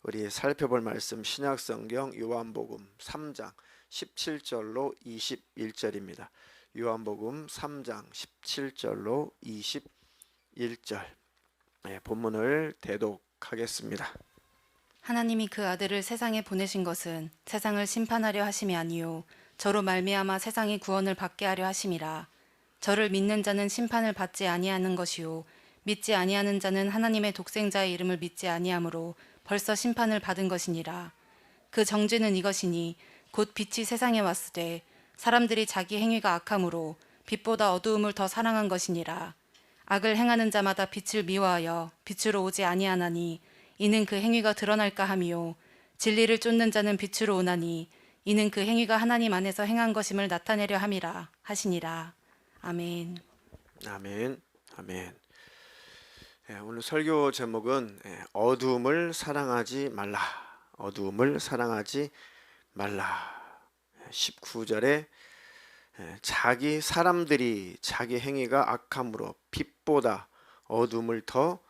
우리 살펴볼 말씀 신약성경 요한복음 3장 17절로 21절입니다. 요한복음 3장 17절로 21절 본문을 대독하겠습니다. 하나님이 그 아들을 세상에 보내신 것은 세상을 심판하려 하심이 아니요 저로 말미암아 세상이 구원을 받게 하려 하심이라. 저를 믿는 자는 심판을 받지 아니하는 것이요 믿지 아니하는 자는 하나님의 독생자의 이름을 믿지 아니하므로 벌써 심판을 받은 것이니라. 그 정죄는 이것이니 곧 빛이 세상에 왔으되 사람들이 자기 행위가 악함으로 빛보다 어두움을 더 사랑한 것이니라. 악을 행하는 자마다 빛을 미워하여 빛으로 오지 아니하나니 이는 그 행위가 드러날까 함이요 진리를 쫓는 자는 빛으로 오나니 이는 그 행위가 하나님 안에서 행한 것임을 나타내려 함이라 하시니라. 아멘. 아멘. 아멘. 오늘 설교 제목은 어두움을 사랑하지 말라. 어두움을 사랑하지 말라. 19절에 사람들이 자기 행위가 악함으로 빛보다 어두움을 더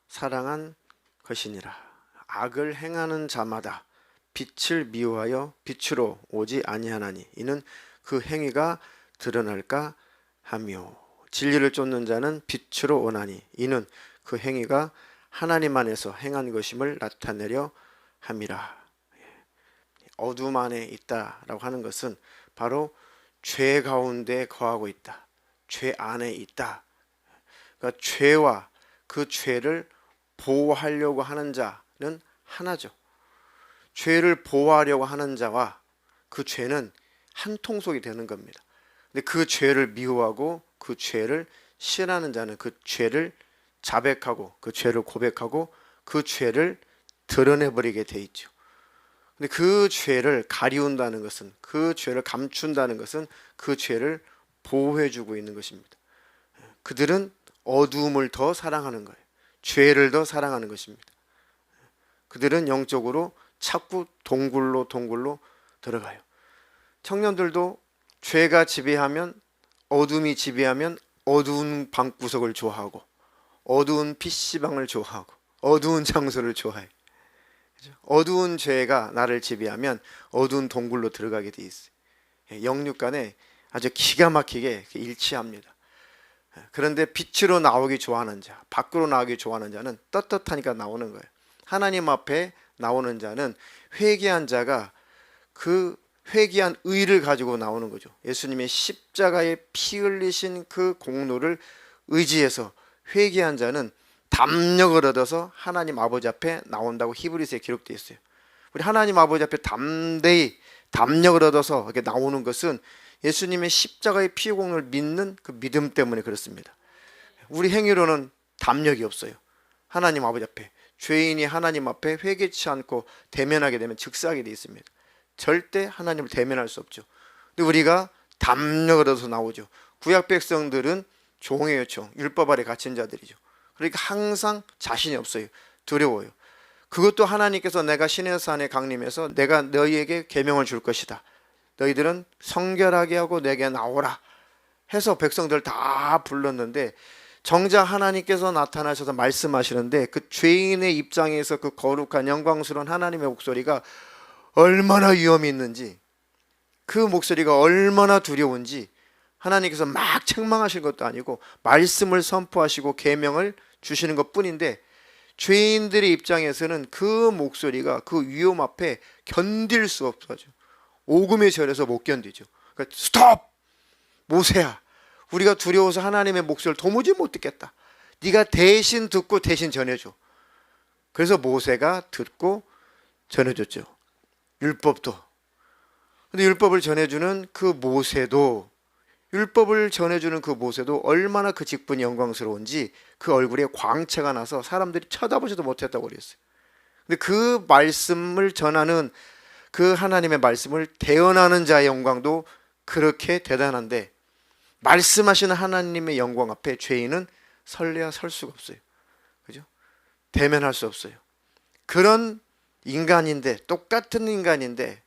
사랑한 것이니라. 악을 행하는 자마다 빛을 미워하여 빛으로 오지 아니하나니 이는 그 행위가 드러날까 하며 진리를 쫓는 자는 빛으로 오나니 이는 그 행위가 하나님 안에서 행한 것임을 나타내려 함이라. 어둠 안에 있다라고 하는 것은 바로 죄 가운데 거하고 있다. 죄 안에 있다. 그러니까 죄와 그 죄를 보호하려고 하는 자는 하나죠. 죄를 보호하려고 하는 자와 그 죄는 한 통속이 되는 겁니다. 근데 그 죄를 미워하고 그 죄를 싫어하는 자는 그 죄를 자백하고 그 죄를 고백하고 그 죄를 드러내버리게 돼 있죠. 근데 그 죄를 가리운다는 것은, 그 죄를 감춘다는 것은 그 죄를 보호해주고 있는 것입니다. 그들은 어두움을 더 사랑하는 거예요. 죄를 더 사랑하는 것입니다. 그들은 영적으로 자꾸 동굴로 들어가요. 청년들도 죄가 지배하면, 어둠이 지배하면 어두운 방구석을 좋아하고 어두운 PC방을 좋아하고 어두운 장소를 좋아해. 어두운 죄가 나를 지배하면 어두운 동굴로 들어가게 돼 있어요. 영육간에 아주 기가 막히게 일치합니다. 그런데 빛으로 나오기 좋아하는 자, 밖으로 나오기 좋아하는 자는 떳떳하니까 나오는 거예요. 하나님 앞에 나오는 자는 회개한 자가 그 회개한 의를 가지고 나오는 거죠. 예수님의 십자가에 피 흘리신 그 공로를 의지해서 회개한 자는 담력을 얻어서 하나님 아버지 앞에 나온다고 히브리서에 기록되어 있어요. 우리 하나님 아버지 앞에 담대히 담력을 얻어서 이렇게 나오는 것은 예수님의 십자가의 피 공로를 믿는 그 믿음 때문에 그렇습니다. 우리 행위로는 담력이 없어요. 하나님 아버지 앞에 죄인이 하나님 앞에 회개치 않고 대면하게 되면 즉사하게 되어 있습니다. 절대 하나님을 대면할 수 없죠. 근데 우리가 담력을 얻어서 나오죠. 구약 백성들은 종이에요. 율법 아래 갇힌 자들이죠. 그러니까 항상 자신이 없어요. 두려워요. 그것도 하나님께서 내가 시내산에 강림해서 내가 너희에게 계명을 줄 것이다. 너희들은 성결하게 하고 내게 나오라 해서 백성들 다 불렀는데 정작 하나님께서 나타나셔서 말씀하시는데 그 죄인의 입장에서 그 거룩한 영광스러운 하나님의 목소리가 얼마나 위험이 있는지, 그 목소리가 얼마나 두려운지 하나님께서 막 책망하시는 것도 아니고 말씀을 선포하시고 계명을 주시는 것뿐인데 죄인들의 입장에서는 그 목소리가 그 위험 앞에 견딜 수 없어져. 오금에 절해서 못 견디죠. 그러니까 스톱! 모세야, 우리가 두려워서 하나님의 목소리를 도무지 못 듣겠다. 네가 대신 듣고 대신 전해줘. 그래서 모세가 듣고 전해줬죠. 율법도. 근데 율법을 전해주는 그 모세도, 율법을 전해주는 그 모세도 얼마나 그 직분이 영광스러운지 그 얼굴에 광채가 나서 사람들이 쳐다보지도 못했다고 그랬어요. 근데 그 말씀을 전하는 그 하나님의 말씀을 대언하는 자의 영광도 그렇게 대단한데 말씀하시는 하나님의 영광 앞에 죄인은 설레야 설 수가 없어요. 그죠? 대면할 수 없어요. 그런 인간인데, 똑같은 인간인데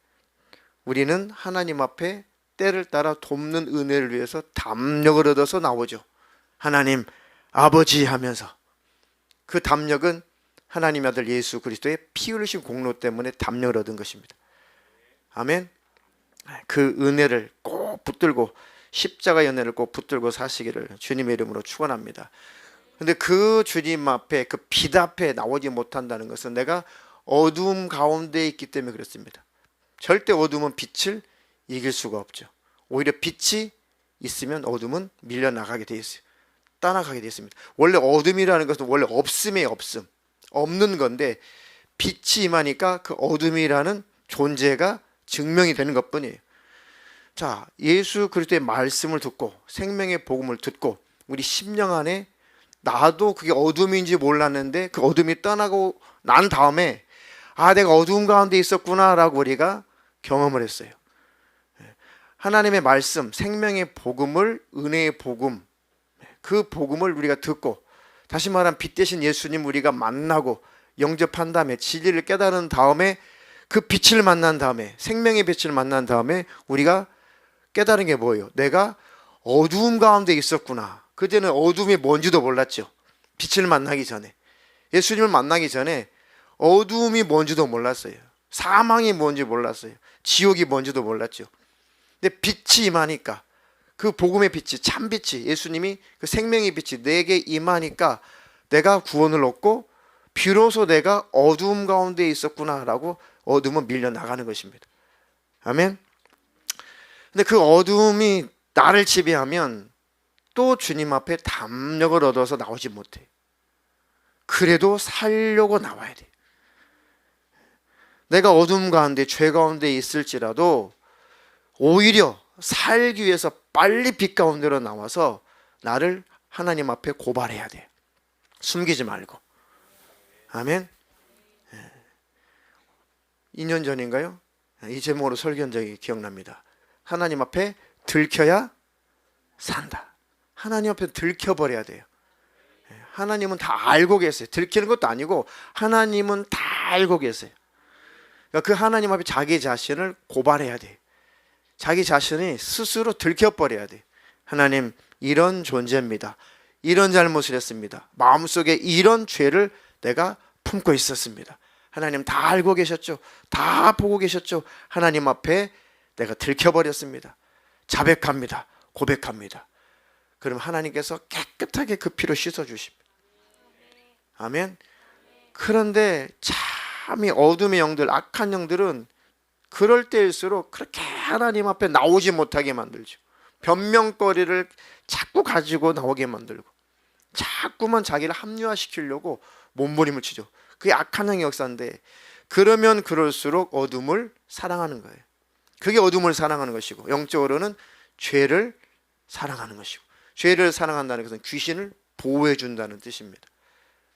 우리는 하나님 앞에 때를 따라 돕는 은혜를 위해서 담력을 얻어서 나오죠. 하나님 아버지 하면서. 그 담력은 하나님의 아들 예수 그리스도의 피 흘리신 공로 때문에 담력을 얻은 것입니다. 아멘. 그 은혜를 꼭 붙들고 십자가의 은혜를 꼭 붙들고 사시기를 주님의 이름으로 축원합니다. 근데 그 주님 앞에, 그 빛 앞에 나오지 못한다는 것은 내가 어두움 가운데 있기 때문에 그렇습니다. 절대 어둠은 빛을 이길 수가 없죠. 오히려 빛이 있으면 어둠은 밀려나가게 돼 있어요. 떠나가게 돼 있습니다. 원래 어둠이라는 것은 원래 없음이에요. 없음. 없는 건데 빛이 임하니까 그 어둠이라는 존재가 증명이 되는 것뿐이에요. 자, 예수 그리스도의 말씀을 듣고 생명의 복음을 듣고 우리 심령 안에 나도 그게 어둠인지 몰랐는데 그 어둠이 떠나고 난 다음에 아, 내가 어두운 가운데 있었구나 라고 우리가 경험을 했어요. 하나님의 말씀, 생명의 복음을, 은혜의 복음, 그 복음을 우리가 듣고 다시 말하면 빛 대신 예수님 우리가 만나고 영접한 다음에 진리를 깨달은 다음에 그 빛을 만난 다음에 생명의 빛을 만난 다음에 우리가 깨달은 게 뭐예요? 내가 어두움 가운데 있었구나. 그때는 어둠이 뭔지도 몰랐죠. 빛을 만나기 전에, 예수님을 만나기 전에 어두움이 뭔지도 몰랐어요. 사망이 뭔지 몰랐어요. 지옥이 뭔지도 몰랐죠. 근데 빛이 임하니까, 그 복음의 빛이, 참 빛이, 예수님이 그 생명의 빛이 내게 임하니까 내가 구원을 얻고 비로소 내가 어두움 가운데 있었구나라고 어둠은 밀려나가는 것입니다. 아멘. 근데 그 어두움이 나를 지배하면 또 주님 앞에 담력을 얻어서 나오지 못해. 그래도 살려고 나와야 돼. 내가 어둠 가운데, 죄 가운데 있을지라도 오히려 살기 위해서 빨리 빛 가운데로 나와서 나를 하나님 앞에 고발해야 돼. 숨기지 말고. 아멘. 2년 전인가요? 이 제목으로 설교한 적이 기억납니다. 하나님 앞에 들켜야 산다. 하나님 앞에 들켜버려야 돼요. 하나님은 다 알고 계세요. 들키는 것도 아니고 하나님은 다 알고 계세요. 그러니까 그 하나님 앞에 자기 자신을 고발해야 돼. 자기 자신이 스스로 들켜버려야 돼. 하나님, 이런 존재입니다. 이런 잘못을 했습니다. 마음속에 이런 죄를 내가 품고 있었습니다. 하나님 다 알고 계셨죠. 다 보고 계셨죠. 하나님 앞에 내가 들켜버렸습니다. 자백합니다. 고백합니다. 그럼 하나님께서 깨끗하게 그 피로 씻어주십니다. 아멘. 그런데 참이 어둠의 영들, 악한 영들은 그럴 때일수록 그렇게 하나님 앞에 나오지 못하게 만들죠. 변명거리를 자꾸 가지고 나오게 만들고 자꾸만 자기를 합리화시키려고 몸부림을 치죠. 그게 악한 영의 역사인데, 그러면 그럴수록 어둠을 사랑하는 거예요. 그게 어둠을 사랑하는 것이고, 영적으로는 죄를 사랑하는 것이고, 죄를 사랑한다는 것은 귀신을 보호해 준다는 뜻입니다.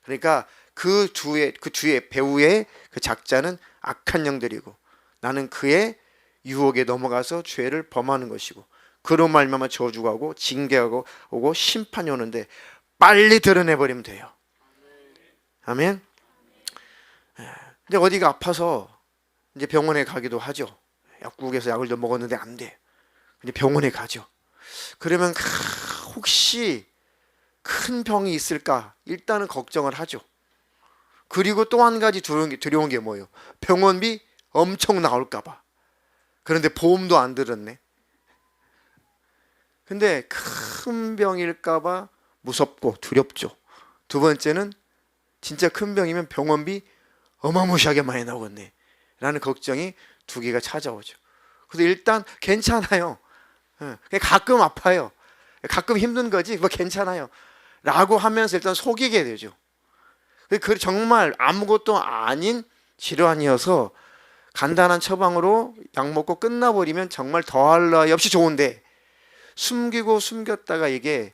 그러니까 그 주의 배우의 그 작자는 악한 영들이고, 나는 그의 유혹에 넘어가서 죄를 범하는 것이고, 그로 말미암아 저주가 오고 징계가 오고 심판이 오는데 빨리 드러내버리면 돼요. 아멘. 근데 어디가 아파서 이제 병원에 가기도 하죠. 약국에서 약을 좀 먹었는데 안 돼. 이제 병원에 가죠. 그러면 혹시 큰 병이 있을까 일단은 걱정을 하죠. 그리고 또 한 가지 두려운 게 뭐예요? 병원비 엄청 나올까 봐. 그런데 보험도 안 들었네. 근데 큰 병일까 봐 무섭고 두렵죠. 두 번째는 진짜 큰 병이면 병원비 어마무시하게 많이 나오겠네 라는 걱정이 두 개가 찾아오죠. 그래서 일단 괜찮아요. 가끔 아파요. 가끔 힘든 거지 뭐 괜찮아요 라고 하면서 일단 속이게 되죠. 그 정말 아무것도 아닌 질환이어서 간단한 처방으로 약 먹고 끝나버리면 정말 더할 나위 없이 좋은데, 숨기고 숨겼다가 이게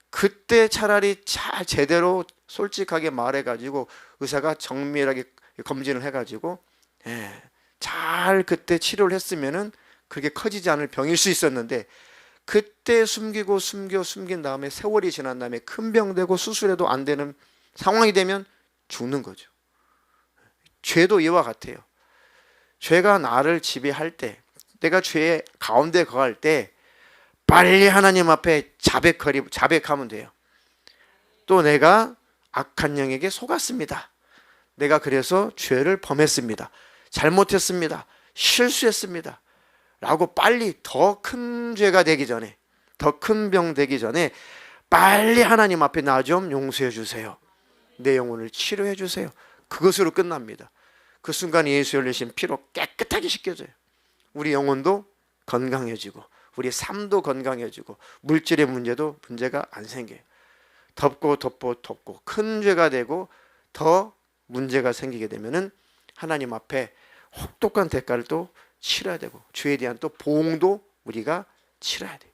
그때 차라리 잘 제대로 솔직하게 말해가지고 의사가 정밀하게 검진을 해가지고 잘 그때 치료를 했으면은 그게 커지지 않을 병일 수 있었는데, 그때 숨기고 숨긴 다음에 세월이 지난 다음에 큰 병 되고 수술해도 안 되는 상황이 되면 죽는 거죠. 죄도 이와 같아요. 죄가 나를 지배할 때, 내가 죄의 가운데 거할 때 빨리 하나님 앞에 자백하면 돼요. 또 내가 악한 영에게 속았습니다. 내가 그래서 죄를 범했습니다. 잘못했습니다. 실수했습니다. 라고 빨리 더 큰 죄가 되기 전에, 더 큰 병 되기 전에 빨리 하나님 앞에 나 좀 용서해 주세요. 내 영혼을 치료해 주세요. 그것으로 끝납니다. 그 순간 예수 흘리신 피로 깨끗하게 씻겨져요. 우리 영혼도 건강해지고 우리 삶도 건강해지고 물질의 문제가 안 생겨요. 덮고 큰 죄가 되고 더 문제가 생기게 되면은 하나님 앞에 혹독한 대가를 또 치러야 되고 죄에 대한 또 보응도 우리가 치러야 돼요.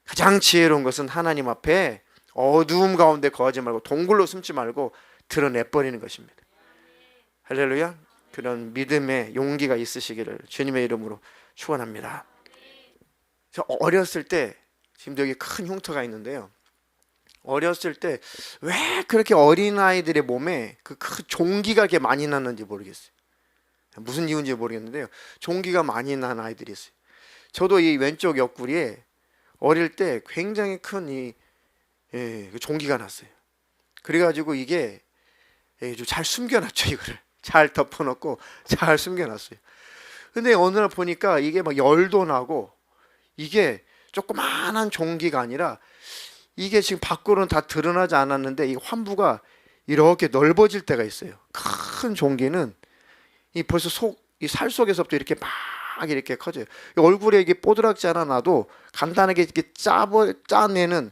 가장 지혜로운 것은 하나님 앞에 어두움 가운데 거하지 말고 동굴로 숨지 말고 드러내버리는 것입니다. 할렐루야. 그런 믿음의 용기가 있으시기를 주님의 이름으로 축원합니다. 저 어렸을 때, 지금도 여기 큰 흉터가 있는데요, 어렸을 때 왜 그렇게 어린아이들의 몸에 그 큰 종기가 이렇게 많이 났는지 모르겠어요. 무슨 이유인지 모르겠는데요, 종기가 많이 난 아이들이 있어요. 저도 이 왼쪽 옆구리에 어릴 때 굉장히 큰 종기가 났어요. 그래가지고 이게 좀 잘 숨겨놨죠. 이거를 잘 덮어놓고 잘 숨겨놨어요. 근데 어느 날 보니까 이게 막 열도 나고, 이게 조그마한 종기가 아니라 이게 지금 밖으로는 다 드러나지 않았는데 이 환부가 이렇게 넓어질 때가 있어요. 큰 종기는 이 벌써 이 살 속에서부터 이렇게 막 이렇게 커져요. 얼굴에 이게 뽀드락지 않아 놔도 간단하게 이렇게 짜내는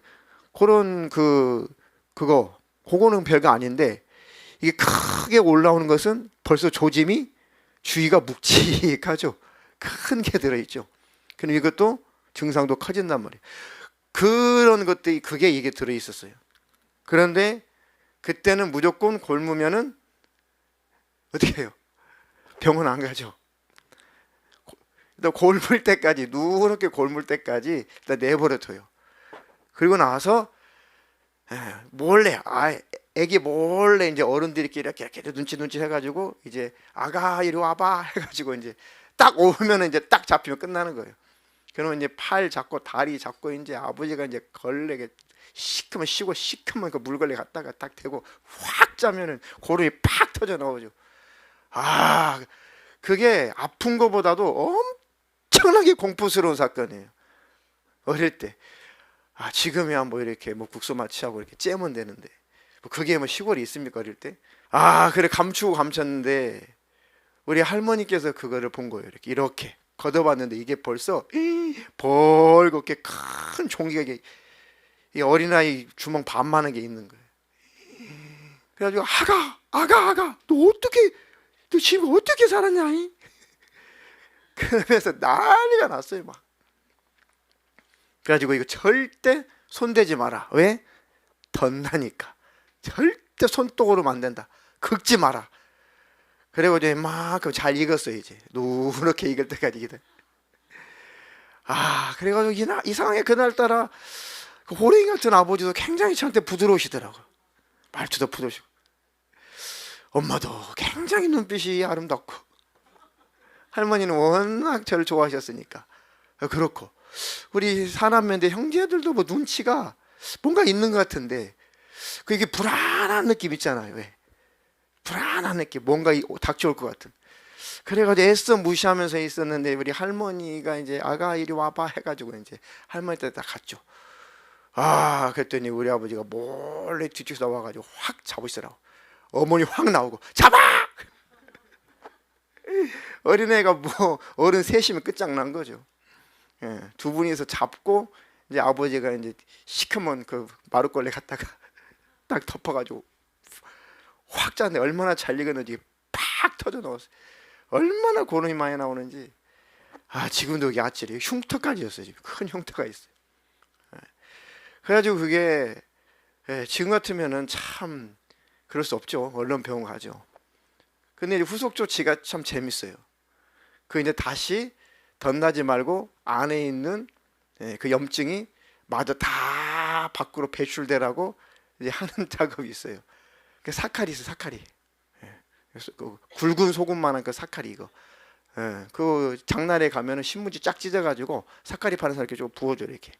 그런 그거는 별거 아닌데, 이게 크게 올라오는 것은 벌써 조짐이 주위가 묵직하죠. 큰 게 들어있죠. 그럼 이것도 증상도 커진단 말이에요. 그런 것들이 이게 들어있었어요. 그런데 그때는 무조건 곪으면은 어떻게 해요? 병원 안 가죠. 일단 곪을 때까지, 누렇게 곪을 때까지 일단 내버려둬요. 그리고 나서 몰래, 애기 몰래 이제 어른들끼리 이렇게 눈치 해가지고 이제 아가 이리 와봐 해가지고 이제 딱 오면 이제 딱 잡히면 끝나는 거예요. 그러면 이제 팔 잡고 다리 잡고 이제 아버지가 이제 걸레게 시커먼 그 물걸레 갖다가 딱 대고 확 짜면은 고름이 팍 터져 나오죠. 그게 아픈 거보다도 엄청나게 공포스러운 사건이에요. 어릴 때. 지금이야 뭐 이렇게 뭐 국소 마취하고 이렇게 째면 되는데, 그게 뭐 시골이 있습니까 어릴 때? 그래 감추고 감췄는데 우리 할머니께서 그거를 본 거예요. 이렇게 걷어봤는데 이게 벌써 벌겋게 큰 종기가 이 어린아이 주먹 반만한 게 있는 거예요. 그래가지고 아가 너 지금 어떻게 살았냐? 그러면서 난리가 났어요 막. 그래가지고 이거 절대 손대지 마라. 왜? 덧나니까. 절대 손톱으로 안 된다. 긁지 마라. 그리고 이제 이만큼 잘 익었어요. 이제 누렇게 익을 때까지 익거든. 그래가지고 이상하게 그날따라 그 호랭이 같은 아버지도 굉장히 저한테 부드러우시더라고요. 말투도 부드러우시고, 엄마도 굉장히 눈빛이 아름답고, 할머니는 워낙 저를 좋아하셨으니까 그렇고, 우리 사남매인데 형제들도 뭐 눈치가 뭔가 있는 것 같은데 이게 불안한 느낌 있잖아요. 왜? 불안한 느낌, 뭔가 닥쳐올 것 같은. 그래가지고 애써 무시하면서 있었는데 우리 할머니가 이제 아가 이리 와봐 해가지고 이제 할머니 때 딱 갔죠. 그랬더니 우리 아버지가 몰래 뒤쪽에서 나와가지고 확 잡으시더라고. 어머니 확 나오고 잡아! 어린애가 뭐 어른 셋이면 끝장난 거죠. 두 분이서 잡고 이제 아버지가 이제 시커먼 그 마루걸레 갖다가 딱 덮어가지고 확 짰는데 얼마나 잘 익었는지 팍 터져 나왔어요. 얼마나 고름이 많이 나오는지. 지금도 여기 아찔해요. 흉터까지였어요. 지금 큰 흉터가 있어요. 그래가지고 그게 지금 같으면은 참 그럴 수 없죠. 얼른 병원 가죠. 근데 이제 후속 조치가 참 재밌어요. 그 이제 다시 덧나지 말고 안에 있는 그 염증이 마저 다 밖으로 배출되라고 이제 하는 작업이 있어요. 그 사카리 있어요. 사카리. 그래서 그 굵은 소금만한 그 사카리 이거 예, 그 장날에 가면은 신문지 쫙 찢어가지고 사카리 파는 사람 이렇게 좀 부어줘 이렇게.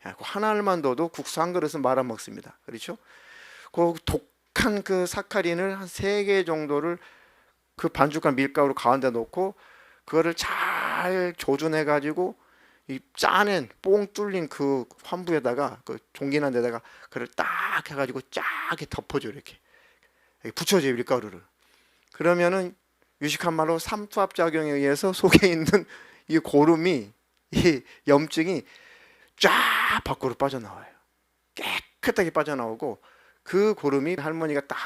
야, 그 하나만 넣어도 국수 한 그릇은 말아 먹습니다. 그렇죠? 그 독한 그 사카린을 한 3개 정도를 그 반죽한 밀가루로 가운데 넣고 그거를 잘 조준해 가지고 이 짜낸 뽕 뚫린 그 환부에다가 그 종기난 데다가 그걸 딱 해가지고 쫙 이렇게 덮어줘 이렇게 붙여줘요 밀가루를. 그러면은 유식한 말로 삼투압 작용에 의해서 속에 있는 이 고름이 이 염증이 쫙 밖으로 빠져나와요. 깨끗하게 빠져나오고 그 고름이 할머니가 딱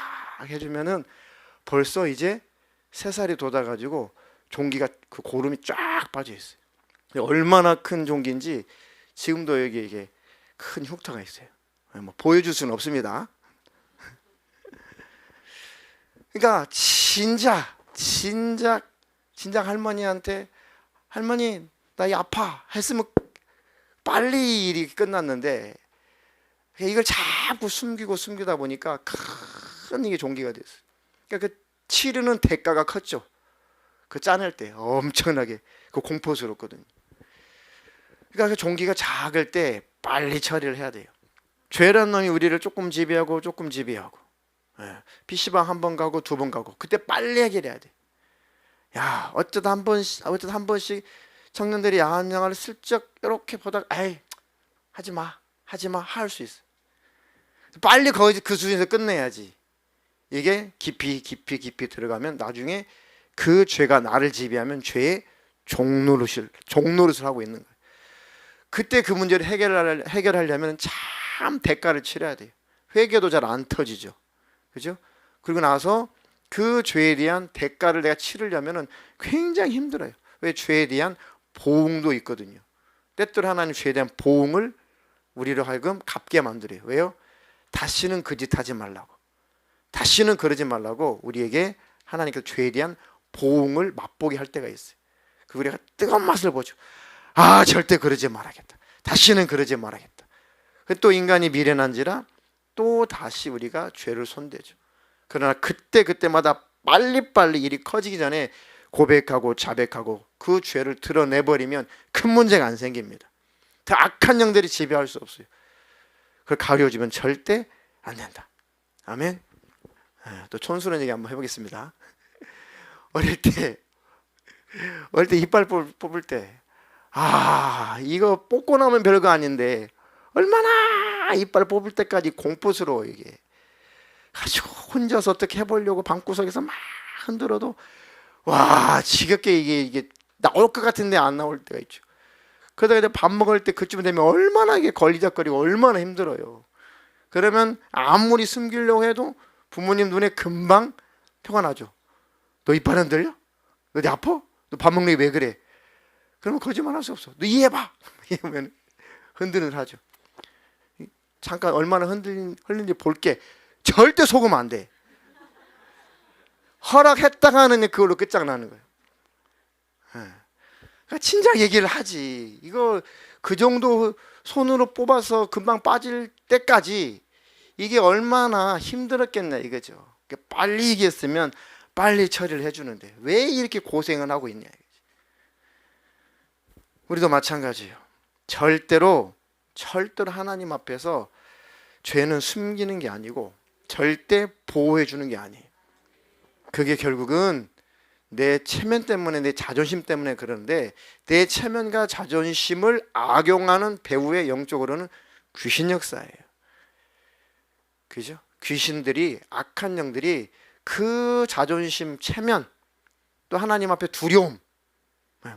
해주면은 벌써 이제 3살이 돋아가지고 종기가 그 고름이 쫙 빠져 있어요. 얼마나 큰 종기인지 지금도 여기 이게 큰 흉터가 있어요. 뭐 보여줄 수는 없습니다. 그러니까 진작 할머니한테 할머니 나 이 아파 했으면 빨리 일이 끝났는데 이걸 자꾸 숨기다 보니까 큰 이게 종기가 됐어요. 그러니까 그 치르는 대가가 컸죠. 그 짜낼 때 엄청나게 그 공포스럽거든요. 그러니까 그 종기가 작을 때 빨리 처리를 해야 돼요. 죄란 놈이 우리를 조금 지배하고 예, PC방 한 번 가고 2번 가고 그때 빨리 해결해야 돼. 야 어쩌다 한 번씩 청년들이 야한 영화를 슬쩍 이렇게 보다가 에이 하지마 할 수 있어. 빨리 거기 그 수준에서 끝내야지. 이게 깊이 들어가면 나중에 그 죄가 나를 지배하면 죄의 종노릇을 하고 있는 거예요. 그때 그 문제를 해결하려면 참 대가를 치러야 돼요. 회개도 잘 안 터지죠. 그죠? 그리고 나서 그 죄에 대한 대가를 내가 치르려면 굉장히 힘들어요. 왜? 죄에 대한 보응도 있거든요. 때때로 하나님 죄에 대한 보응을 우리로 하여금 갚게 만들어요. 왜요? 다시는 그 짓 하지 말라고. 다시는 그러지 말라고 우리에게 하나님께서 죄에 대한 보응을 맛보게 할 때가 있어요. 그 우리가 뜨거운 맛을 보죠. 아 절대 그러지 말아야겠다. 다시는 그러지 말아야겠다. 또 인간이 미련한지라 또 다시 우리가 죄를 손대죠. 그러나 그때마다 빨리빨리 일이 커지기 전에 고백하고 자백하고 그 죄를 드러내버리면 큰 문제가 안 생깁니다. 더 악한 영들이 지배할 수 없어요. 그걸 가려주면 절대 안 된다. 아멘. 또 촌스러운 얘기 한번 해보겠습니다. 어릴 때 이빨 뽑을 때 이거 뽑고 나면 별거 아닌데 얼마나 이빨 뽑을 때까지 공포스러워 이게. 가지고 혼자서 어떻게 해보려고 방구석에서 막 흔들어도 와 지겹게 이게 나올 것 같은데 안 나올 때가 있죠. 그러다가 이제 밥 먹을 때 그쯤 되면 얼마나 이게 걸리적거리고 얼마나 힘들어요. 그러면 아무리 숨기려고 해도 부모님 눈에 금방 표가 나죠. 너 이빨 흔들려? 너 어디 아파? 너 밥 먹는 게 왜 그래? 그러면 거짓말 할 수 없어. 너 이해해봐. 이러면 흔들흔들 하죠. 잠깐 얼마나 흔들리는지 볼게. 절대 속으면 안 돼. 허락했다가 하는 그걸로 끝장나는 거예요. 그러니까 진작 얘기를 하지. 이거 그 정도 손으로 뽑아서 금방 빠질 때까지 이게 얼마나 힘들었겠나 이거죠. 빨리 이겼으면 빨리 처리를 해주는데 왜 이렇게 고생을 하고 있냐. 우리도 마찬가지예요. 절대로 하나님 앞에서 죄는 숨기는 게 아니고 절대 보호해 주는 게 아니에요. 그게 결국은 내 체면 때문에 내 자존심 때문에 그러는데 내 체면과 자존심을 악용하는 배후의 영적으로는 귀신 역사예요. 그죠? 귀신들이 악한 영들이 그 자존심, 체면 또 하나님 앞에 두려움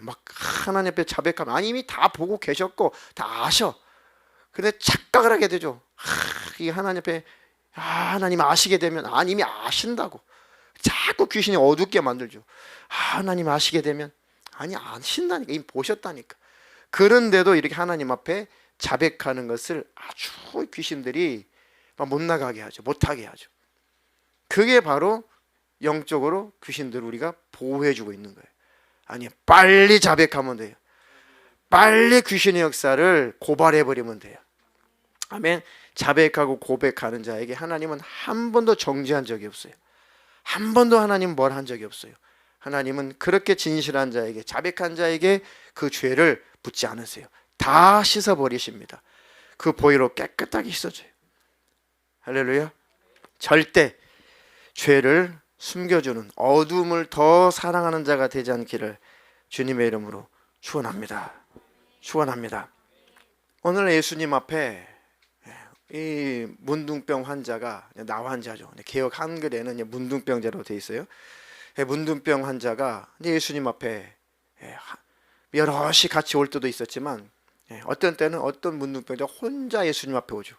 막 하나님 앞에 자백하면 아니 이미 다 보고 계셨고 다 아셔. 근데 착각을 하게 되죠. 이 하나님 앞에 하나님 아시게 되면 아니 이미 아신다고 자꾸 귀신이 어둡게 만들죠. 하나님 아시게 되면 아니 아신다니까 이미 보셨다니까. 그런데도 이렇게 하나님 앞에 자백하는 것을 아주 귀신들이 못 나가게 하죠. 못하게 하죠. 그게 바로 영적으로 귀신들을 우리가 보호해주고 있는 거예요. 아니 빨리 자백하면 돼요. 빨리 귀신의 역사를 고발해버리면 돼요. 아멘. 자백하고 고백하는 자에게 하나님은 한 번도 정죄한 적이 없어요. 한 번도 하나님 뭘 한 적이 없어요. 하나님은 그렇게 진실한 자에게, 자백한 자에게 그 죄를 묻지 않으세요. 다 씻어버리십니다. 그 보혈로 깨끗하게 씻어줘요. 할렐루야. 절대 죄를 숨겨주는, 어둠을 더 사랑하는 자가 되지 않기를 주님의 이름으로 축원합니다. 축원합니다. 오늘 예수님 앞에 이 문둥병 환자가, 나 환자죠. 개역 한글에는 문둥병자로 되어 있어요. 문둥병 환자가 예수님 앞에 여럿이 같이 올 때도 있었지만, 어떤 때는 어떤 문둥병자 혼자 예수님 앞에 오죠.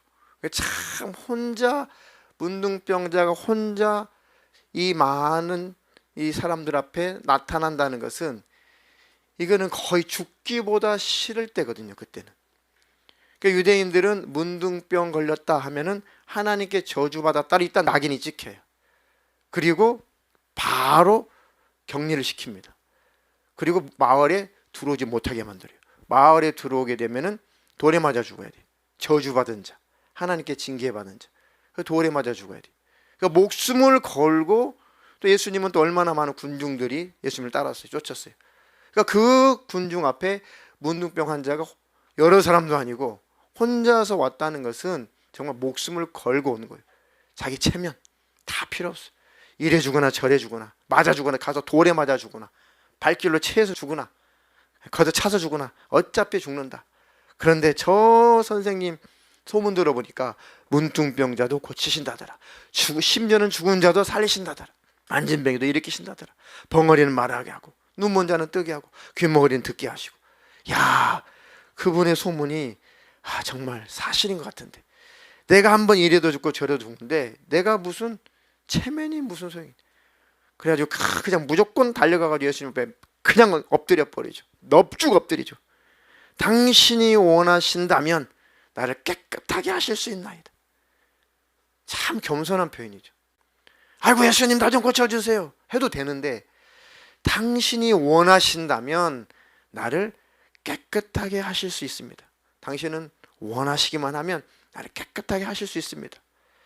참 혼자, 문둥병자가 혼자 이 많은 이 사람들 앞에 나타난다는 것은, 이거는 거의 죽기보다 싫을 때거든요. 그때는. 그러니까 유대인들은 문둥병 걸렸다 하면은 하나님께 저주받았다, 일단 낙인이 찍혀요. 그리고 바로 격리를 시킵니다. 그리고 마을에 들어오지 못하게 만들어요. 마을에 들어오게 되면은 돌에 맞아 죽어야 돼요. 저주받은 자, 하나님께 징계받은 자, 돌에 맞아 죽어야 돼요. 그러니까 목숨을 걸고, 또 예수님은 또 얼마나 많은 군중들이 예수님을 따랐어요. 쫓았어요. 그러니까 그 군중 앞에 문둥병 환자가 여러 사람도 아니고 혼자서 왔다는 것은 정말 목숨을 걸고 오는 거예요. 자기 체면 다 필요 없어요. 이래 주거나 저래 주거나, 맞아 주거나, 가서 돌에 맞아 주거나, 발길로 채서 죽으나, 거기서 차서 죽으나 어차피 죽는다. 그런데 저 선생님 소문 들어보니까 문둥병자도 고치신다더라. 심지어는 죽은 자도 살리신다더라. 안진뱅이도 일으키신다더라. 벙어리는 말하게 하고, 눈먼 자는 뜨게 하고, 귀머거리는 듣게 하시고. 야, 그분의 소문이 정말 사실인 것 같은데, 내가 한번 이래도 죽고 저래도 죽는데 내가 무슨 체면이 무슨 소용이. 그래가지고 그냥 무조건 달려가가지고 예수님 앞에 그냥 엎드려 버리죠. 넙죽 엎드리죠. 당신이 원하신다면 나를 깨끗하게 하실 수 있나이다. 참 겸손한 표현이죠. 아이고 예수님 나 좀 고쳐주세요 해도 되는데, 당신이 원하신다면 나를 깨끗하게 하실 수 있습니다. 당신은 원하시기만 하면 나를 깨끗하게 하실 수 있습니다.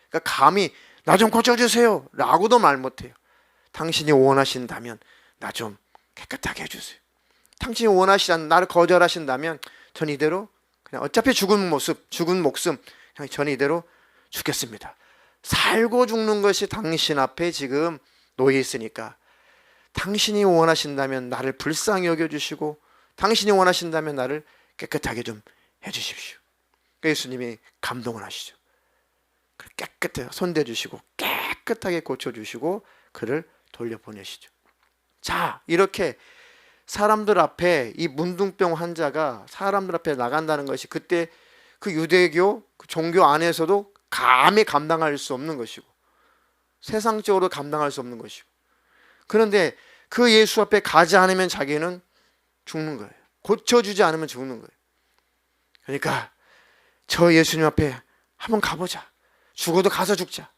그러니까 감히 나 좀 고쳐주세요 라고도 말 못해요. 당신이 원하신다면 나 좀 깨끗하게 해주세요. 당신이 원하시지 않는, 나를 거절하신다면 전 이대로 그냥 어차피 죽은 모습, 죽은 목숨, 그냥 전 이대로 죽겠습니다. 살고 죽는 것이 당신 앞에 지금 놓여 있으니까, 당신이 원하신다면 나를 불쌍히 여겨주시고, 당신이 원하신다면 나를 깨끗하게 좀 해주십시오. 예수님이 감동을 하시죠. 깨끗하게 손대주시고 깨끗하게 고쳐주시고 그를 돌려보내시죠. 자, 이렇게 사람들 앞에 이 문둥병 환자가 사람들 앞에 나간다는 것이, 그때 그 유대교 그 종교 안에서도 감히 감당할 수 없는 것이고, 세상적으로 감당할 수 없는 것이고, 그런데 그 예수 앞에 가지 않으면 자기는 죽는 거예요. 고쳐주지 않으면 죽는 거예요. 그러니까 저 예수님 앞에 한번 가보자. 죽어도 가서 죽자.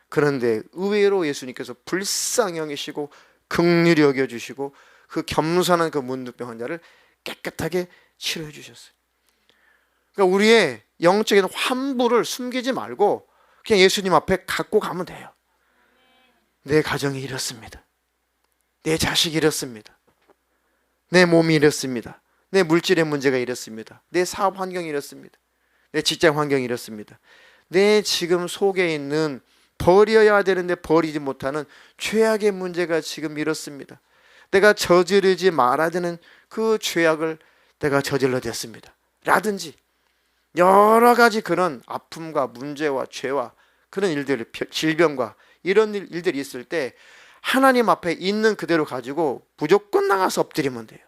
그런데 의외로 예수님께서 불쌍히 여기시고 긍휼히 여겨주시고 그 겸손한 그 문둥병 환자를 깨끗하게 치료해 주셨어요. 그러니까 우리의 영적인 환부를 숨기지 말고 그냥 예수님 앞에 갖고 가면 돼요. 내 가정이 이렇습니다. 내 자식이 이렇습니다. 내 몸이 이렇습니다. 내 물질의 문제가 이렇습니다. 내 사업 환경이 이렇습니다. 내 직장 환경이 이렇습니다. 내 지금 속에 있는 버려야 되는데 버리지 못하는 죄악의 문제가 지금 이렇습니다. 내가 저지르지 말아야 되는 그 죄악을 내가 저질러댔습니다. 라든지 여러 가지 그런 아픔과 문제와 죄와 그런 일들, 질병과 이런 일들이 있을 때 하나님 앞에 있는 그대로 가지고 무조건 나가서 엎드리면 돼요.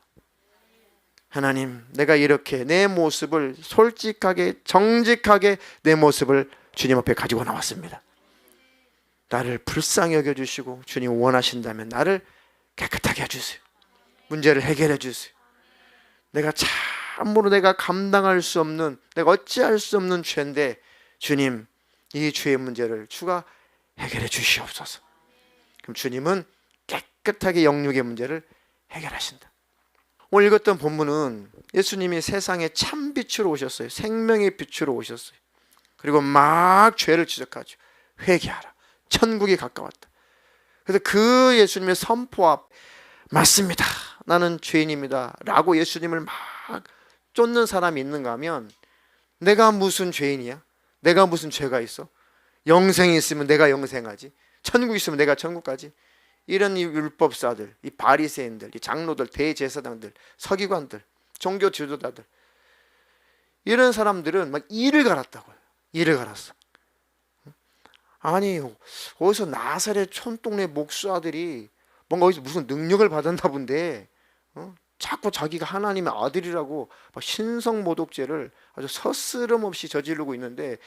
하나님, 내가 이렇게 내 모습을 솔직하게 정직하게 내 모습을 주님 앞에 가지고 나왔습니다. 나를 불쌍히 여겨주시고 주님 원하신다면 나를 깨끗하게 해주세요. 문제를 해결해 주세요. 내가 참으로 내가 감당할 수 없는, 내가 어찌할 수 없는 죄인데 주님, 이 죄의 문제를 주가 해결해 주시옵소서. 그럼 주님은 깨끗하게 영육의 문제를 해결하신다. 오늘 읽었던 본문은 예수님이 세상에 참 빛으로 오셨어요. 생명의 빛으로 오셨어요. 그리고 막 죄를 지적하죠. 회개하라. 천국이 가까웠다. 그래서 그 예수님의 선포와 맞습니다, 나는 죄인입니다 라고 예수님을 막 쫓는 사람이 있는가 하면, 내가 무슨 죄인이야? 내가 무슨 죄가 있어? 영생이 있으면 내가 영생하지, 천국 있으면 내가 천국 가지. 이런 이 율법사들, 이 바리새인들, 이 장로들, 대제사장들, 서기관들, 종교 지도자들, 이런 사람들은 막 이를 갈았다고요. 이를 갈았어. 아니, 어디서 나사렛 촌동네 목수아들이 뭔가 어디서 무슨 능력을 받았나 본데, 자꾸 자기가 하나님의 아들이라고 막 신성모독죄를 아주 서스름 없이 저지르고 있는데,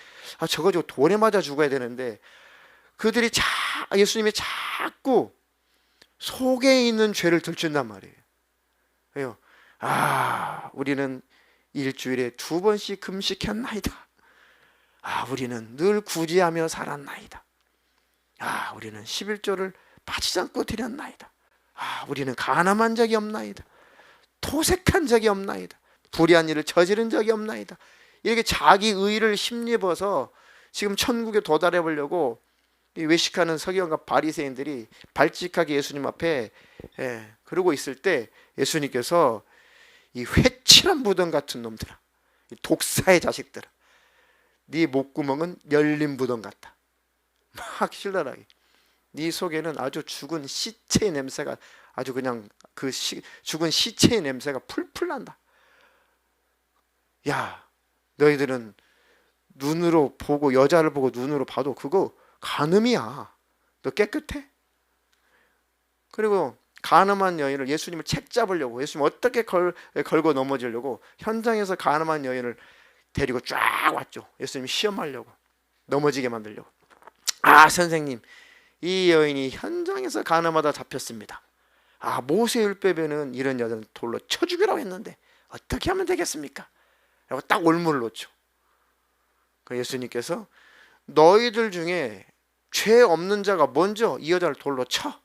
저거 돌에 맞아 죽어야 되는데, 그들이 예수님이 자꾸 속에 있는 죄를 들춘단 말이에요. 왜요? 우리는 일주일에 2번씩 금식했나이다. 우리는 늘 구제하며 살았나이다. 우리는 11조를 빠지지 않고 드렸나이다. 우리는 가늠한 적이 없나이다. 토색한 적이 없나이다. 불의한 일을 저지른 적이 없나이다. 이렇게 자기 의를 힘입어서 지금 천국에 도달해 보려고 이 외식하는 서기관과 바리새인들이 발칙하게 예수님 앞에 그러고 있을 때, 예수님께서 이 회칠한 무덤 같은 놈들아, 이 독사의 자식들아, 네 목구멍은 열린 무덤 같다. 막 신랄하게. 네 속에는 아주 죽은 시체의 냄새가, 아주 그냥 죽은 시체의 냄새가 풀풀 난다. 야, 너희들은 눈으로 보고, 여자를 보고 눈으로 봐도 그거 간음이야. 너 깨끗해? 그리고 간음한 여인을, 예수님을 책 잡으려고, 예수님 어떻게 걸고 넘어지려고 현장에서 간음한 여인을 데리고 쫙 왔죠. 예수님 시험하려고, 넘어지게 만들려고. 선생님, 이 여인이 현장에서 간음하다 잡혔습니다. 모세율법에는 이런 여자는 돌로 쳐 죽이라고 했는데 어떻게 하면 되겠습니까? 라고 딱 올무를 놓죠. 그 예수님께서 너희들 중에 죄 없는 자가 먼저 이 여자를 돌로 쳐.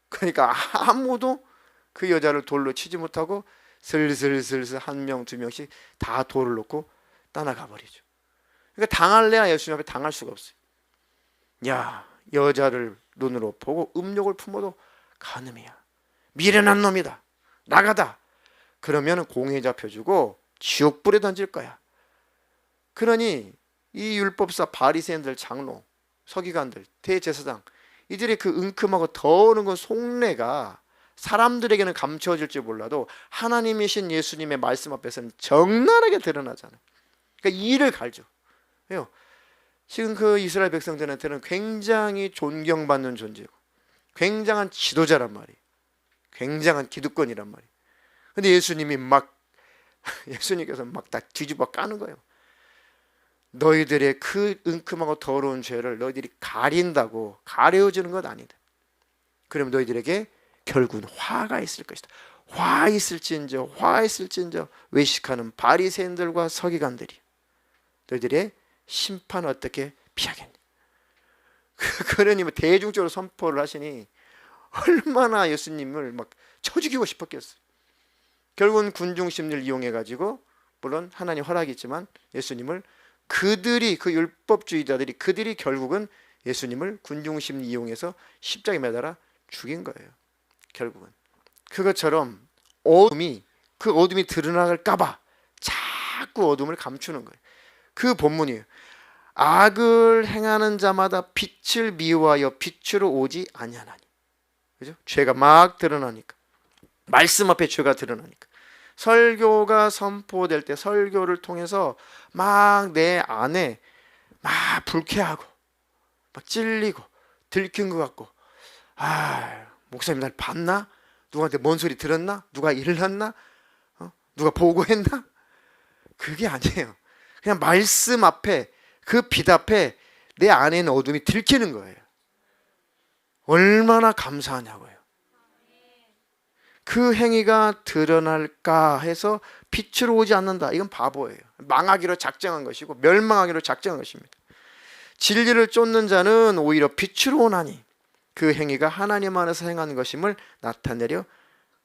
그러니까 아무도 그 여자를 돌로 치지 못하고 슬슬슬슬 한 명, 두 명씩 다 돌을 놓고 떠나가 버리죠. 그러니까 당할래야 예수님 앞에 당할 수가 없어요. 야, 여자를 눈으로 보고 음욕을 품어도 간음이야. 미련한 놈이다. 나가다. 그러면 공에 잡혀주고 지옥불에 던질 거야. 그러니 이 율법사 바리새인들, 장로, 서기관들, 대제사장, 이들의 그 은큼하고 더러운 그 속내가 사람들에게는 감춰질지 몰라도 하나님이신 예수님의 말씀 앞에서는 적나라하게 드러나잖아요. 그러니까 이를 갈죠. 왜요? 지금 그 이스라엘 백성들한테는 굉장히 존경받는 존재고 굉장한 지도자란 말이에요. 굉장한 기득권이란 말이에요. 근데 예수님께서 막 다 뒤집어 까는 거예요. 너희들의 그 은큼하고 더러운 죄를 너희들이 가린다고 가려주는 것 아니다. 그럼 너희들에게 결국은 화가 있을 것이다. 화 있을진저 외식하는 바리새인들과 서기관들이 너희들의 심판 어떻게 피하겠냐. 그러니 대중적으로 선포를 하시니 얼마나 예수님을 막 쳐 죽이고 싶었겠어요. 결국은 군중심리를 이용해 가지고, 물론 하나님 허락이 있지만 예수님을, 그들이, 그 율법주의자들이, 그들이 결국은 예수님을 군중심리 이용해서 십자가에 매달아 죽인 거예요. 결국은 그것처럼 그 어둠이 드러나갈까봐 자꾸 어둠을 감추는 거예요. 그 본문이에요. 악을 행하는 자마다 빛을 미워하여 빛으로 오지 아니하나니. 그죠? 죄가 막 드러나니까, 말씀 앞에 죄가 드러나니까, 설교가 선포될 때 설교를 통해서 막 내 안에 막 불쾌하고 막 찔리고 들킨 것 같고, 목사님 날 봤나? 누구한테 뭔 소리 들었나? 누가 일났나? 누가 보고했나? 그게 아니에요. 그냥 말씀 앞에, 그 빛 앞에 내 안에 있는 어둠이 들키는 거예요. 얼마나 감사하냐고요. 그 행위가 드러날까 해서 빛으로 오지 않는다. 이건 바보예요. 망하기로 작정한 것이고 멸망하기로 작정한 것입니다. 진리를 쫓는 자는 오히려 빛으로 오나니 그 행위가 하나님 안에서 행하는 것임을 나타내려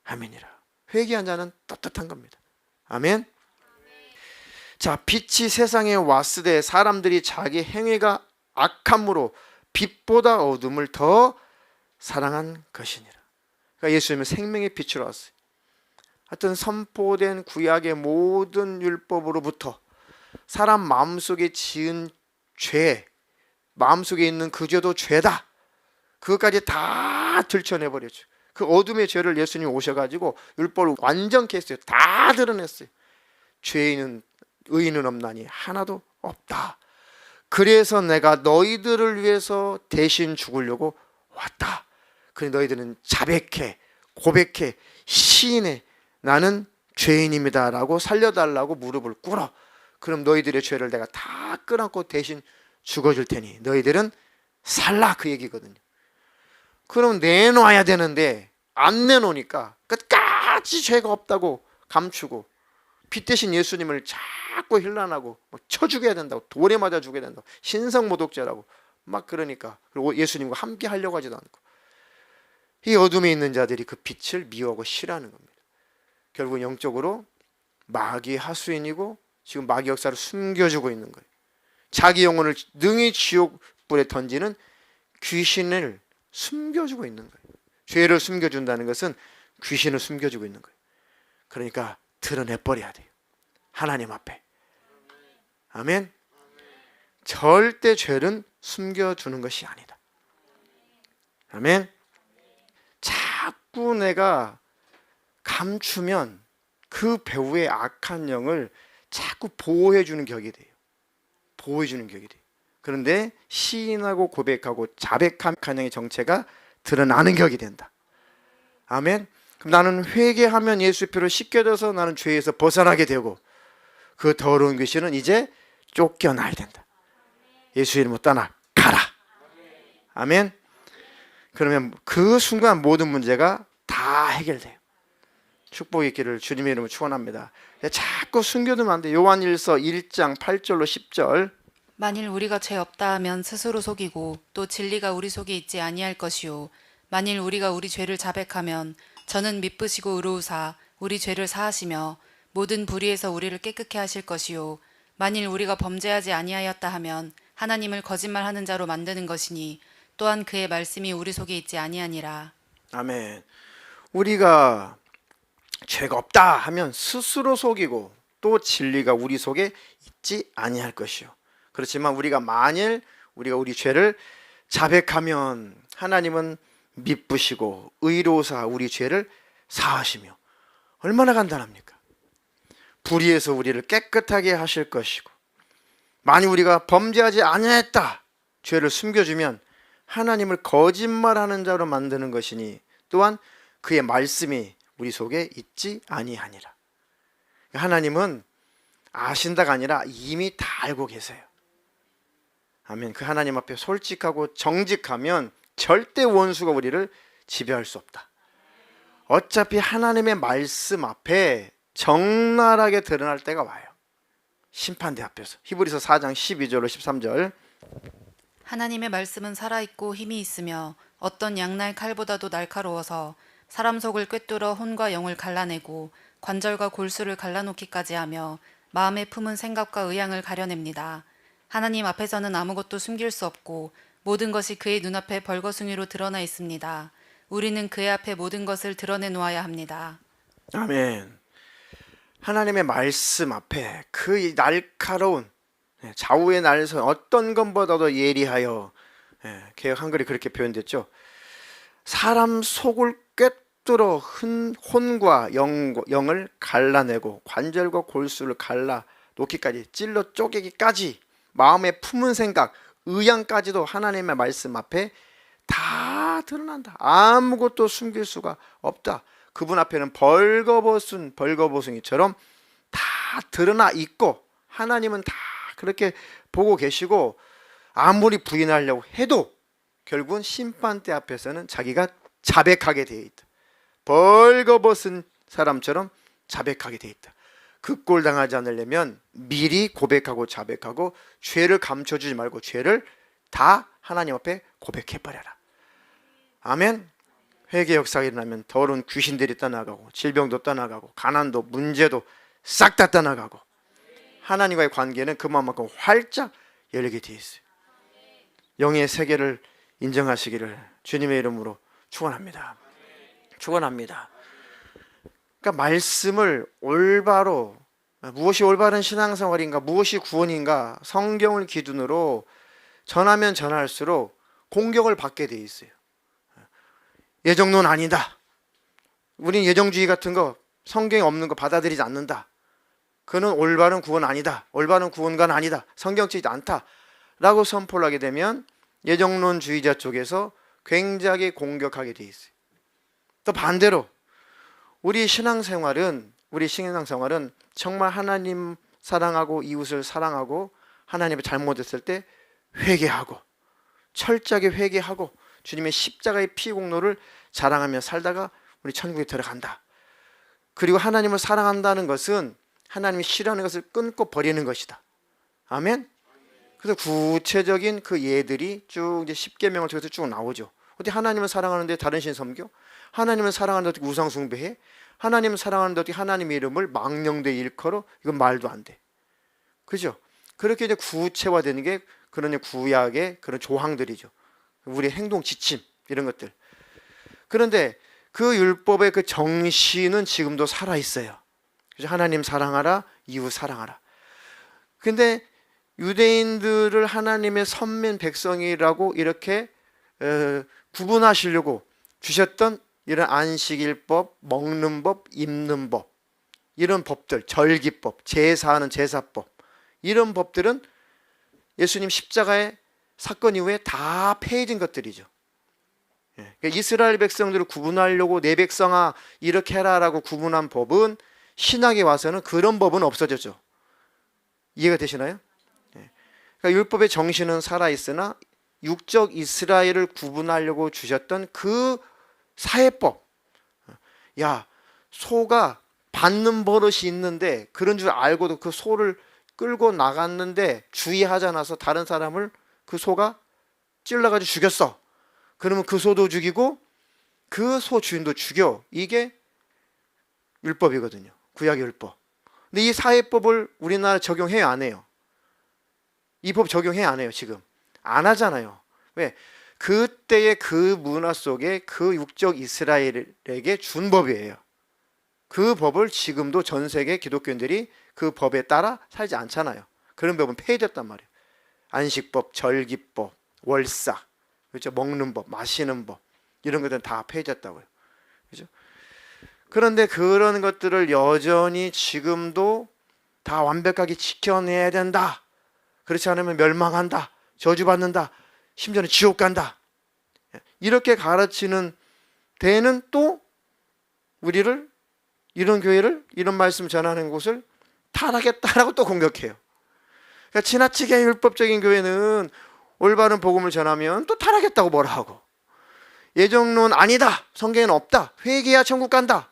함이니라. 회개한 자는 떳떳한 겁니다. 아멘. 자, 빛이 세상에 왔으되 사람들이 자기 행위가 악함으로 빛보다 어둠을 더 사랑한 것이니라. 그러니까 예수님은 생명의 빛으로 왔어요. 하여튼 선포된 구약의 모든 율법으로부터 사람 마음속에 지은 죄, 마음속에 있는 그 죄도 죄다, 그것까지 다 들춰내버렸죠. 그 어둠의 죄를 예수님이 오셔가지고 율법을 완전케 했어요. 다 드러냈어요. 죄인은 의인은 없나니 하나도 없다. 그래서 내가 너희들을 위해서 대신 죽으려고 왔다. 그래 너희들은 자백해, 고백해, 시인해, 나는 죄인입니다 라고 살려달라고 무릎을 꿇어. 그럼 너희들의 죄를 내가 다 끌어안고 대신 죽어줄 테니 너희들은 살라, 그 얘기거든요. 그럼 내놔야 되는데 안 내놓으니까 끝까지 죄가 없다고 감추고 빛 대신 예수님을 자꾸 힐난하고 쳐 죽여야 된다고, 돌에 맞아 죽여야 된다고, 신성모독죄라고 막 그러니까, 그리고 예수님과 함께 하려고 하지도 않고, 이 어둠에 있는 자들이 그 빛을 미워하고 싫어하는 겁니다. 결국 영적으로 마귀의 하수인이고 지금 마귀 역사를 숨겨주고 있는 거예요. 자기 영혼을 능히 지옥불에 던지는 귀신을 숨겨주고 있는 거예요. 죄를 숨겨준다는 것은 귀신을 숨겨주고 있는 거예요. 그러니까 드러내버려야 돼요, 하나님 앞에. 아멘. 절대 죄는 숨겨두는 것이 아니다. 아멘. 자꾸 내가 감추면 그 배우의 악한 영을 자꾸 보호해주는 격이 돼요. 보호해주는 격이 돼요. 그런데 시인하고 고백하고 자백한 영의 정체가 드러나는 격이 된다. 아멘. 그럼 나는 회개하면 예수의 피로 씻겨져서 나는 죄에서 벗어나게 되고 그 더러운 귀신은 이제 쫓겨나야 된다. 예수 이름으로 떠나가라. 아멘. 그러면 그 순간 모든 문제가 다 해결돼요. 축복이 있기를 주님의 이름으로 축원합니다. 자꾸 숨겨두면 안 돼. 요한일서 1장 8절로 10절. 만일 우리가 죄 없다 하면 스스로 속이고 또 진리가 우리 속에 있지 아니할 것이요 만일 우리가 우리 죄를 자백하면 저는 미쁘시고 의로우사 우리 죄를 사하시며 모든 불의에서 우리를 깨끗게 하실 것이요 만일 우리가 범죄하지 아니하였다 하면 하나님을 거짓말하는 자로 만드는 것이니 또한 그의 말씀이 우리 속에 있지 아니하니라. 아멘. 우리가 죄가 없다 하면 스스로 속이고 또 진리가 우리 속에 있지 아니할 것이요. 그렇지만 우리가 만일 우리가 우리 죄를 자백하면 하나님은 미쁘시고 의로우사 우리 죄를 사하시며, 얼마나 간단합니까? 불의에서 우리를 깨끗하게 하실 것이고, 만일 우리가 범죄하지 아니했다 죄를 숨겨주면 하나님을 거짓말하는 자로 만드는 것이니 또한 그의 말씀이 우리 속에 있지 아니하니라. 하나님은 아신다가 아니라 이미 다 알고 계세요. 아멘. 그 하나님 앞에 솔직하고 정직하면 절대 원수가 우리를 지배할 수 없다. 어차피 하나님의 말씀 앞에 적나라하게 드러날 때가 와요. 심판대 앞에서. 히브리서 4장 12절로 13절. 하나님의 말씀은 살아있고 힘이 있으며 어떤 양날 칼보다도 날카로워서 사람 속을 꿰뚫어 혼과 영을 갈라내고 관절과 골수를 갈라놓기까지 하며 마음에 품은 생각과 의향을 가려냅니다. 하나님 앞에서는 아무것도 숨길 수 없고 모든 것이 그의 눈앞에 벌거숭이로 드러나 있습니다. 우리는 그의 앞에 모든 것을 드러내 놓아야 합니다. 아멘. 하나님의 말씀 앞에 그 날카로운 좌우의 날선 어떤 것보다도 예리하여, 개역 한글이 그렇게 표현됐죠. 사람 속을 꿰뚫어 혼과 영을 갈라내고 관절과 골수를 갈라 놓기까지, 찔러 쪼개기까지, 마음에 품은 생각, 의향까지도 하나님의 말씀 앞에 다 드러난다. 아무것도 숨길 수가 없다. 그분 앞에는 벌거벗은이처럼 다 드러나 있고 하나님은 다 그렇게 보고 계시고, 아무리 부인하려고 해도 결국은 심판대 앞에서는 자기가 자백하게 되어 있다. 벌거벗은 사람처럼 자백하게 되어 있다. 그 꼴 당하지 않으려면 미리 고백하고 자백하고 죄를 감춰주지 말고 죄를 다 하나님 앞에 고백해버려라. 아멘. 회개 역사가 일어나면 더러운 귀신들이 떠나가고 질병도 떠나가고 가난도 문제도 싹 다 떠나가고 하나님과의 관계는 그만큼 활짝 열리게 되어 있어요. 영의 세계를 인정하시기를 주님의 이름으로 축원합니다. 축원합니다. 그러니까 말씀을 올바로, 무엇이 올바른 신앙생활인가, 무엇이 구원인가 성경을 기준으로 전하면 전할수록 공격을 받게 돼 있어요. 예정론은 아니다. 우린 예정주의 같은 거, 성경에 없는 거 받아들이지 않는다. 그는 올바른 구원 아니다. 올바른 구원관 아니다. 성경적이지 않다. 라고 선포를 하게 되면 예정론주의자 쪽에서 굉장히 공격하게 돼 있어요. 또 반대로 우리 신앙생활은 정말 하나님 사랑하고 이웃을 사랑하고 하나님을 잘못했을 때 회개하고 철저하게 회개하고 주님의 십자가의 피 공로를 자랑하며 살다가 우리 천국에 들어간다. 그리고 하나님을 사랑한다는 것은 하나님이 싫어하는 것을 끊고 버리는 것이다. 아멘. 그래서 구체적인 그 예들이 쭉 이제 십계명을 통해서 쭉 나오죠. 어떻게 하나님을 사랑하는데 다른 신 섬겨? 하나님을 사랑하는데 어떻게 우상 숭배해? 하나님을 사랑하는데 어떻게 하나님의 이름을 망령되 일컬어? 이건 말도 안 돼. 그죠? 그렇게 이제 구체화되는 게 그런 구약의 그런 조항들이죠. 우리의 행동 지침 이런 것들. 그런데 그 율법의 그 정신은 지금도 살아 있어요. 그죠? 하나님 사랑하라, 이웃 사랑하라. 근데 유대인들을 하나님의 선민 백성이라고 이렇게 구분하시려고 주셨던 이런 안식일법, 먹는 법, 입는 법, 이런 법들, 절기법, 제사하는 제사법, 이런 법들은 예수님 십자가의 사건 이후에 다 폐해진 것들이죠. 그러니까 이스라엘 백성들을 구분하려고 내 백성아 이렇게 해라라고 구분한 법은 신약에 와서는 그런 법은 없어졌죠. 이해가 되시나요? 그러니까 율법의 정신은 살아있으나 육적 이스라엘을 구분하려고 주셨던 그 사회법, 야, 소가 받는 버릇이 있는데 그런 줄 알고도 그 소를 끌고 나갔는데 주의하지 않아서 다른 사람을 그 소가 찔러가지고 죽였어. 그러면 그 소도 죽이고 그 소 주인도 죽여. 이게 율법이거든요. 구약 율법. 근데 이 사회법을 우리나라 적용해요, 안 해요? 이 법 적용해 안 해요? 지금 안 하잖아요. 왜? 그때의 그 문화 속에 그 육적 이스라엘에게 준 법이에요. 그 법을 지금도 전 세계 기독교인들이 그 법에 따라 살지 않잖아요. 그런 법은 폐해졌단 말이에요. 안식법, 절기법, 월사, 그렇죠? 먹는 법, 마시는 법, 이런 것들은 다 폐해졌다고요. 그렇죠? 그런데 그런 것들을 여전히 지금도 다 완벽하게 지켜내야 된다. 그렇지 않으면 멸망한다, 저주받는다, 심지어는 지옥 간다. 이렇게 가르치는 데는 또 우리를, 이런 교회를, 이런 말씀 전하는 곳을 타락했다라고 또 공격해요. 그러니까 지나치게 율법적인 교회는 올바른 복음을 전하면 또 타락했다고 뭐라 하고, 예정론 아니다, 성경에는 없다, 회개해야 천국 간다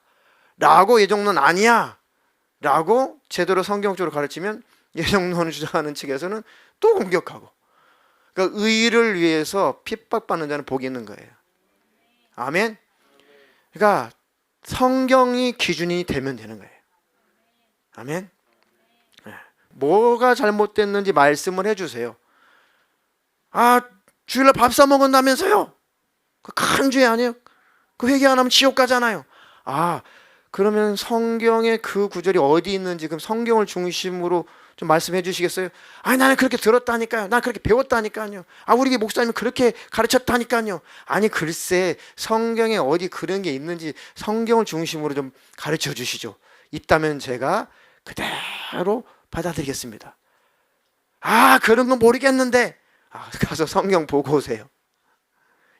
라고, 예정론 아니야 라고 제대로 성경적으로 가르치면 예정론을 주장하는 측에서는 또 공격하고. 그러니까 의를 위해서 핍박받는 자는 복이 있는 거예요. 아멘. 그러니까 성경이 기준이 되면 되는 거예요. 아멘. 뭐가 잘못됐는지 말씀을 해주세요. 아, 주일날 밥 사 먹은다면서요? 그 큰 죄 아니에요? 그 회개 안 하면 지옥 가잖아요. 아, 그러면 성경의 그 구절이 어디 있는지 그럼 성경을 중심으로 좀 말씀해 주시겠어요? 아니, 나는 그렇게 들었다니까요. 난 그렇게 배웠다니까요. 아, 우리 목사님은 그렇게 가르쳤다니까요. 아니, 글쎄 성경에 어디 그런 게 있는지 성경을 중심으로 좀 가르쳐 주시죠. 있다면 제가 그대로 받아들이겠습니다. 아, 그런 건 모르겠는데, 아, 가서 성경 보고 오세요.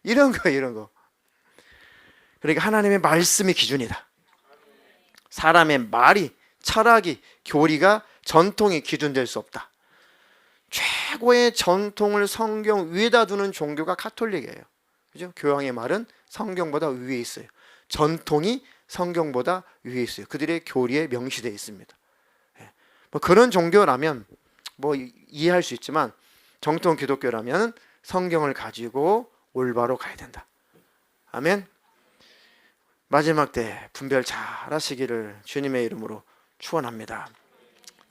이런 거. 그러니까 하나님의 말씀이 기준이다. 사람의 말이, 철학이, 교리가, 전통이 기준될 수 없다. 최고의 전통을 성경 위에다 두는 종교가 가톨릭이에요. 그죠? 교황의 말은 성경보다 위에 있어요. 전통이 성경보다 위에 있어요. 그들의 교리에 명시되어 있습니다. 뭐 그런 종교라면 뭐 이해할 수 있지만, 정통 기독교라면 성경을 가지고 올바로 가야 된다. 아멘. 마지막 때 분별 잘 하시기를 주님의 이름으로 축원합니다.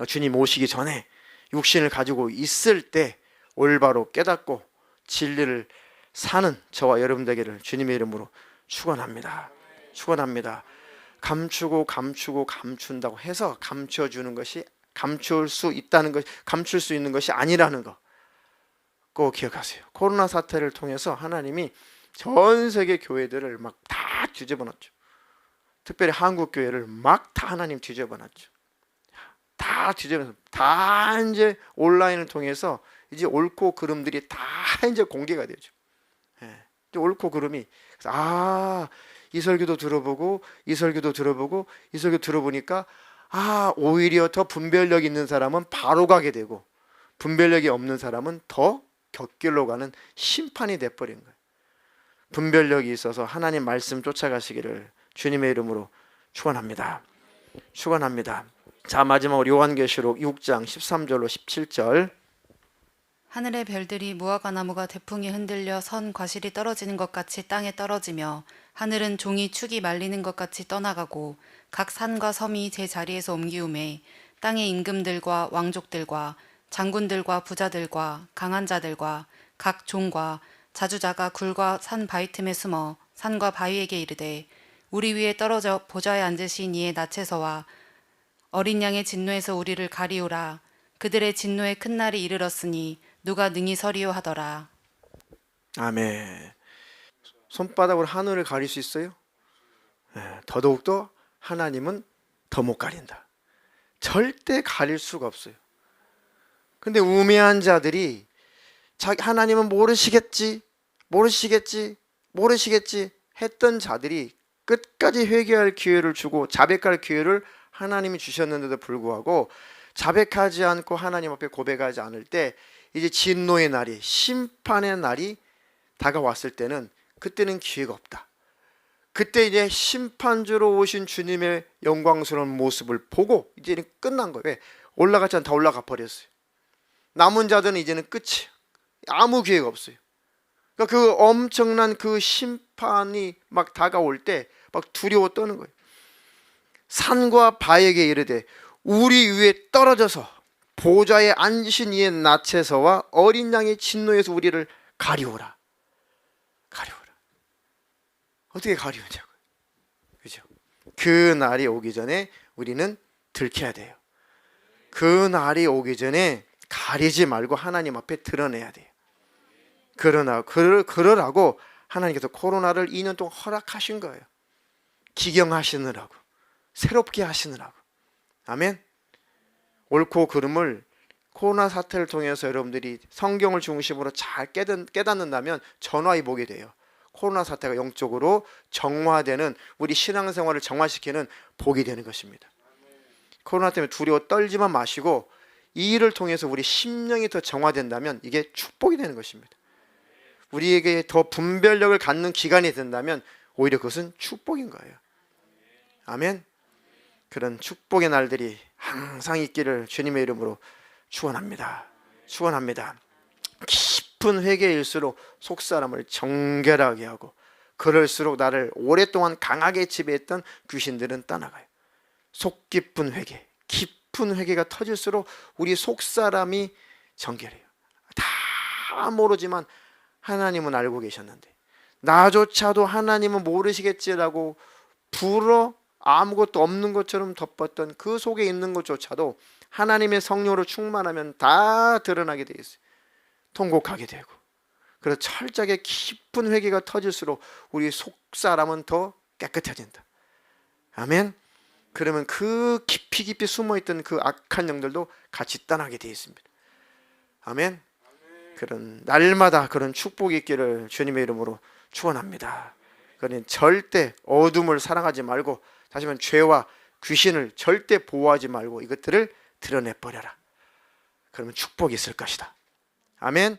주님 오시기 전에 육신을 가지고 있을 때 올바로 깨닫고 진리를 사는 저와 여러분 되기를 주님의 이름으로 축원합니다. 축원합니다. 감추고 감춘다고 해서 감춰주는 것이, 감출 수 있다는 것, 감출 수 있는 것이 아니라는 거 꼭 기억하세요. 코로나 사태를 통해서 하나님이 전 세계 교회들을 막 다 뒤집어놨죠. 특별히 한국 교회를 막 다 하나님 뒤집어놨죠. 다 뒤집어서 다 이제 온라인을 통해서 이제 옳고 그름들이 다 이제 공개가 되죠. 예, 옳고 그름이, 이 설교도 들어보고 이 설교도 들어보고 이 설교 들어보니까 오히려 더 분별력 있는 사람은 바로 가게 되고 분별력이 없는 사람은 더 곁길로 가는 심판이 돼버린 거예요. 분별력이 있어서 하나님 말씀 쫓아가시기를 주님의 이름으로 축원합니다. 축원합니다. 자, 마지막으로 요한계시록 6장 13절로 17절. 하늘의 별들이 무화과 나무가 태풍에 흔들려 선 과실이 떨어지는 것 같이 땅에 떨어지며 하늘은 종이 축이 말리는 것 같이 떠나가고 각 산과 섬이 제 자리에서 옮기우매 땅의 임금들과 왕족들과 장군들과 부자들과 강한 자들과 각 종과 자주자가 굴과 산 바위 틈에 숨어 산과 바위에게 이르되 우리 위에 떨어져 보좌에 앉으신 이의 낯에서와 어린 양의 진노에서 우리를 가리우라. 그들의 진노의 큰 날이 이르렀으니 누가 능히 서리요 하더라. 아멘. 손바닥으로 하늘을 가릴 수 있어요? 더더욱더 하나님은 더 못 가린다. 절대 가릴 수가 없어요. 근데 우매한 자들이 하나님은 모르시겠지 했던 자들이 끝까지 회개할 기회를 주고 자백할 기회를 하나님이 주셨는데도 불구하고 자백하지 않고 하나님 앞에 고백하지 않을 때 이제 진노의 날이, 심판의 날이 다가왔을 때는, 그때는 기회가 없다. 그때 이제 심판주로 오신 주님의 영광스러운 모습을 보고 이제는 끝난 거예요. 왜? 올라갔지 않다 올라가 버렸어요. 남은 자들은 이제는 끝이에요. 아무 기회가 없어요. 그러니까 그 엄청난 그 심판이 막 다가올 때 막 두려워 떠는 거예요. 산과 바에게 이르되 우리 위에 떨어져서 보좌에 앉으신 이의 낯에서와 어린 양의 진노에서 우리를 가리우라. 어떻게 가리우냐고요. 그죠? 그 날이 오기 전에 우리는 들켜야 돼요. 그 날이 오기 전에 가리지 말고 하나님 앞에 드러내야 돼요. 그러라고 하나님께서 코로나를 2년 동안 허락하신 거예요. 기경하시느라고, 새롭게 하시느라고. 아멘. 옳고 그름을 코로나 사태를 통해서 여러분들이 성경을 중심으로 잘 깨닫는다면 전화위 보게 돼요. 코로나 사태가 영적으로 정화되는, 우리 신앙생활을 정화시키는 복이 되는 것입니다. 코로나 때문에 두려워 떨지만 마시고 이 일을 통해서 우리 심령이 더 정화된다면 이게 축복이 되는 것입니다. 우리에게 더 분별력을 갖는 기간이 된다면 오히려 그것은 축복인 거예요. 아멘. 그런 축복의 날들이 항상 있기를 주님의 이름으로 축원합니다. 깊은 회개일수록 속사람을 정결하게 하고, 그럴수록 나를 오랫동안 강하게 지배했던 귀신들은 떠나가요. 속 깊은 회개, 깊은 회개가 터질수록 우리 속사람이 정결해요. 다 모르지만 하나님은 알고 계셨는데, 나조차도 하나님은 모르시겠지라고 아무것도 없는 것처럼 덮었던 그 속에 있는 것조차도 하나님의 성령으로 충만하면 다 드러나게 되어 있어요. 통곡하게 되고. 그래서 철저하게 깊은 회개가 터질수록 우리 속사람은 더 깨끗해진다. 아멘. 그러면 그 깊이 숨어있던 그 악한 영들도 같이 떠나게 되어 있습니다. 아멘. 그런 날마다 그런 축복이 있기를 주님의 이름으로 축원합니다. 그러니 절대 어둠을 사랑하지 말고, 다시 말하면 죄와 귀신을 절대 보호하지 말고 이것들을 드러내버려라. 그러면 축복이 있을 것이다. 아멘.